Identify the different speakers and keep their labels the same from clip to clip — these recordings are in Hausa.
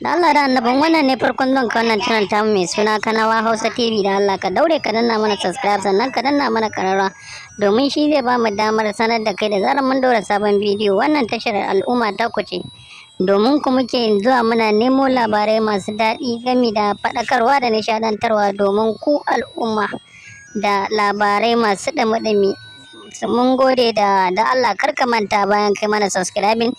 Speaker 1: Da Allah da annaban wannan ne farkon zan ka wannan channel ta mai suna Kanawa Hausa TV. Da Allah ka daure ka danna mana subscribe sannan ka danna mana karara domin shi zai ba mu damar sanar da kai da zarar mun daura sabon bidiyo. Wannan tashar al'umma ta ku ce domin ku muke zuwa muna nemo labarai masu daɗi gami da faɗakarwa da nishaɗantarwa domin ku al'umma da labarai masu ɗumi-ɗumi. Mun gode da Allah kar ka manta bayan kai mana subscribing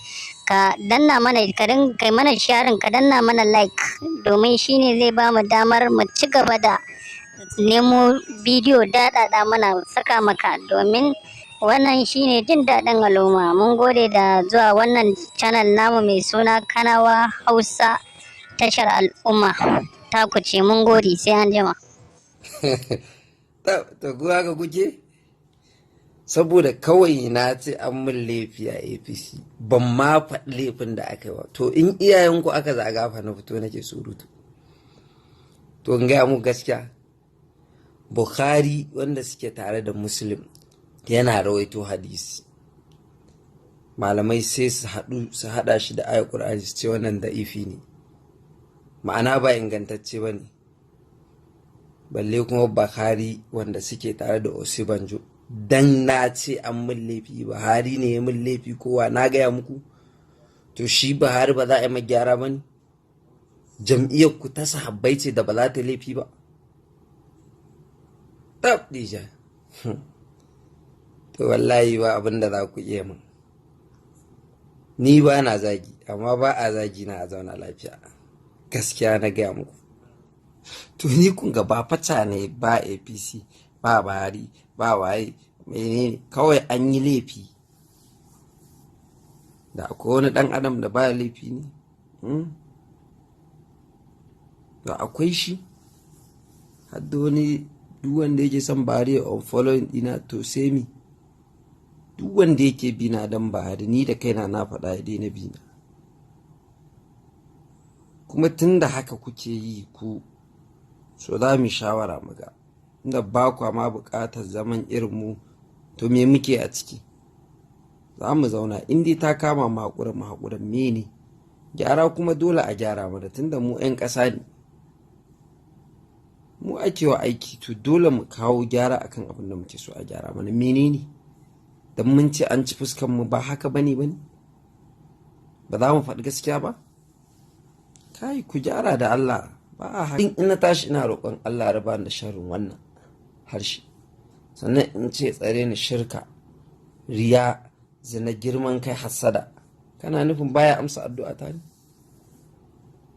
Speaker 1: ka danna mana kai mana sharing ka danna mana like domin shine zai ba mu damar mu ci gaba da nemo bidiyo daɗaɗa mana saka maka domin wannan shine jin daɗin al'umma. Mun gode da zuwa wannan channel namu mai suna Kanawa Hausa tashar al'umma ta ku ce. Mun gode sai an jima.
Speaker 2: Ta guwa ga kuke? Saboda kawai na ce an min laifi a APC ban ma faɗi laifin da aka yi ba. To in iyayenku aka zaga fa na fito nake surutu. To in gaya mu gaskiya, Bukhari wanda suke tare da Muslim yana rawaito hadisi. Malamai sai su haɗa shi da ayat Qur'ani su ce wannan da'ifi ne. Ma'ana ba ingantacce ba ne. Balle kuma Bukhari wanda suke tare da Osibanjo. Dan na ce an min laifi Buhari ne ya min laifi kowa na gaya muku to shi Buhari ba za a yi mai gyara ba ne? Jam'iyyar ku ta sahabbai ce da ba za ta laifi ba? Tab dija to wallahi ba abin da za ku iya min. Ni ba na zagi amma ba a zagi na a zauna lafiya, gaskiya na gaya muku. To ni kun ga ba fata ne ba APC ba Buhari ba waye menene, kawai an yi laifi. Da akwai wani dan adam da baya laifi ne? Da akwai shi. Hadda wani duk wanda yake son Buhari on following dina to sai mi, duk wanda yake bina dan Buhari ni da kaina na faɗa ya daina bina. Kuma tunda haka kuke yi ku, so za mu shawara muga inda ba kwa ma buƙatar zaman irin mu, to me muke a ciki? Za mu zauna in dai ta kama mu haƙurin mene gyara kuma dole a gyara mana tunda mu 'yan ƙasa ne, mu ake wa aiki, to dole mu kawo gyara akan abin da muke so a gyara mana. Menene dan mun ce an ci fuskan mu ba haka bane ba za mu faɗi gaskiya ba? Kai ku gyara da Allah. Ba a haka. In na tashi ina roƙon Allah raba da sharrin wannan harshe, sannan in ce tsare ni shirka, riya, zina, girman kai, hassada. Kana nufin baya amsa addu'a ta ne?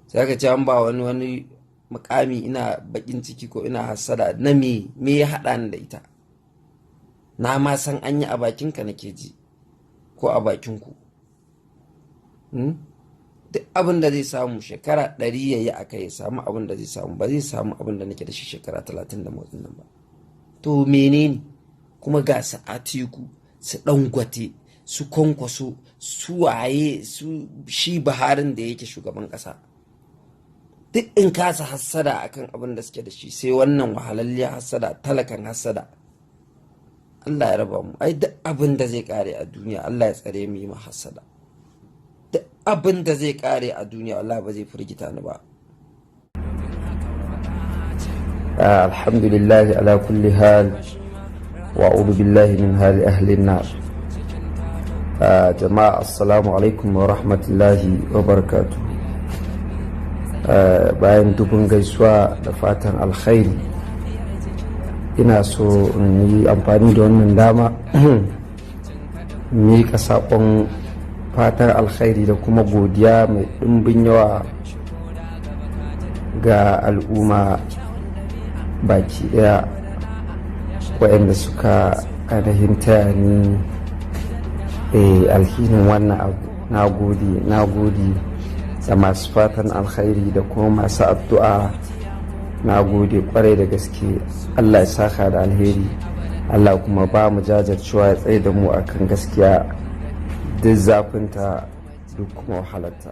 Speaker 2: Sai ka ce an ba wani mukami ina bakin ciki ko ina hassada na me ya haɗa ni da ita? Na ma san an yi a bakinka nake ji ko a bakinku. Duk abin da zai samu shekara 100 ya yi aka ya samu abin da zai samu, ba zai samu abin da nake da shi shekara 30 da motsin nan ba. To menene kuma ga su Atiku, su Dangote, su Kwankwaso, su waye, su shi Buharin da yake shugaban kasa, duk in kasa hassada akan abin da suke da shi, sai wannan wahalalliya hassada, talakan hassada. Allah ya raba mu. Ai duk abin da zai kare a duniya Allah ya tsare mu yi ma hassada. Abin da zai kare a duniya Allah ba zai firgita ni ba. Alhamdulillah ala kulli hal wa a'udhu billahi min hali ahli an-nar. Jama'a assalamu alaikum wa rahmatullahi wa barakatuh. Bayan dubun gaisuwa da fatan alkhairi, ina so in yi amfani da wannan dama miƙa saƙon fatar alkhairi da kuma godiya mai ɗimbin yawa ga al'umma baki ɗaya waɗanda suka ainihin taya ni alhinin wannan abu. Na gode da masu fatan alkhairi da kuma masu addu'a. Na gode kwarai da gaske. Allah ya saka da alheri, Allah kuma ba mu jajircewa ya tsaye da mu akan gaskiya duk zafinta duk kuma wahalarta.